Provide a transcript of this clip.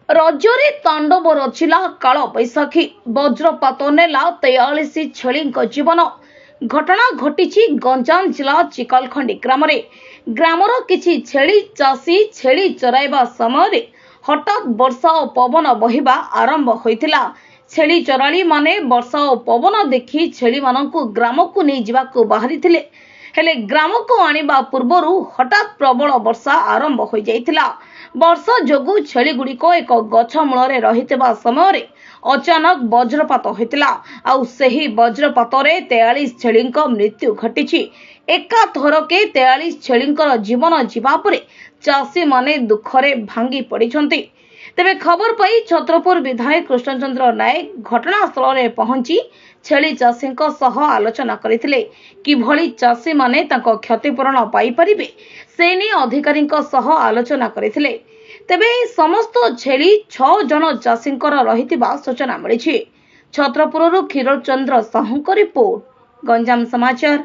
ରଜରେ ତାଣ୍ଡବ ରଚିଲା କାଳ ବୈଶାଖୀ ବଜ୍ରପାତ ନେଲା 43 ଛେଳିଙ୍କ ଜୀବନ। ଘଟଣା ଘଟିଛି ଗଞ୍ଜାମ ଜିଲ୍ଲା ଚିକଲଖଣ୍ଡି ଗ୍ରାମରେ। ଗ୍ରାମର କିଛି ଛେଳି ଚାଷୀ ଛେଳି ଚରାଇବା ସମୟରେ ହଠାତ୍ ବର୍ଷା ଓ ପବନ ବହିବା ଆରମ୍ଭ ହୋଇଥିଲା। ଛେଳି ଚରାଳୀ ମାନେ ବର୍ଷା ଓ ପବନ ଦେଖି ଛେଳିମାନଙ୍କୁ ଗ୍ରାମକୁ ନେଇ ଯିବାକୁ ବାହାରିଥିଲେ। ହେଲେ ଗ୍ରାମକୁ ଆଣିବା ପୂର୍ବରୁ ହଠାତ୍ ପ୍ରବଳ ବର୍ଷା ଆରମ୍ଭ ହୋଇଯାଇଥିଲା। ବର୍ଷା ଯୋଗୁଁ ଛେଳିଗୁଡ଼ିକ ଏକ ଗଛ ମୂଳରେ ରହିଥିବା ସମୟରେ ଅଚାନକ ବଜ୍ରପାତ ହୋଇଥିଲା। ଆଉ ସେହି ବଜ୍ରପାତରେ 43 ଛେଳିଙ୍କ ମୃତ୍ୟୁ ଘଟିଛି। ଏକାଥରକେ 43 ଛେଳିଙ୍କର ଜୀବନ ଯିବା ପରେ ଚାଷୀମାନେ ଦୁଃଖରେ ଭାଙ୍ଗି ପଡ଼ିଛନ୍ତି। ତେବେ ଖବର ପାଇ ଛତ୍ରପୁର ବିଧାୟକ କୃଷ୍ଣଚନ୍ଦ୍ର ନାୟକ ଘଟଣାସ୍ଥଳରେ ପହଞ୍ଚି ଛେଳି ଚାଷୀଙ୍କ ସହ ଆଲୋଚନା କରିଥିଲେ। କିଭଳି ଚାଷୀମାନେ ତାଙ୍କ କ୍ଷତିପୂରଣ ପାଇପାରିବେ ସେ ନେଇ ଅଧିକାରୀଙ୍କ ସହ ଆଲୋଚନା କରିଥିଲେ। ତେବେ ଏହି ସମସ୍ତ ଛେଳି 6 ଜଣ ଚାଷୀଙ୍କର ରହିଥିବା ସୂଚନା ମିଳିଛି। ଛତ୍ରପୁରରୁ କ୍ଷୀରୋଦ ଚନ୍ଦ୍ର ସାହୁଙ୍କ ରିପୋର୍ଟ, ଗଞ୍ଜାମ ସମାଚାର।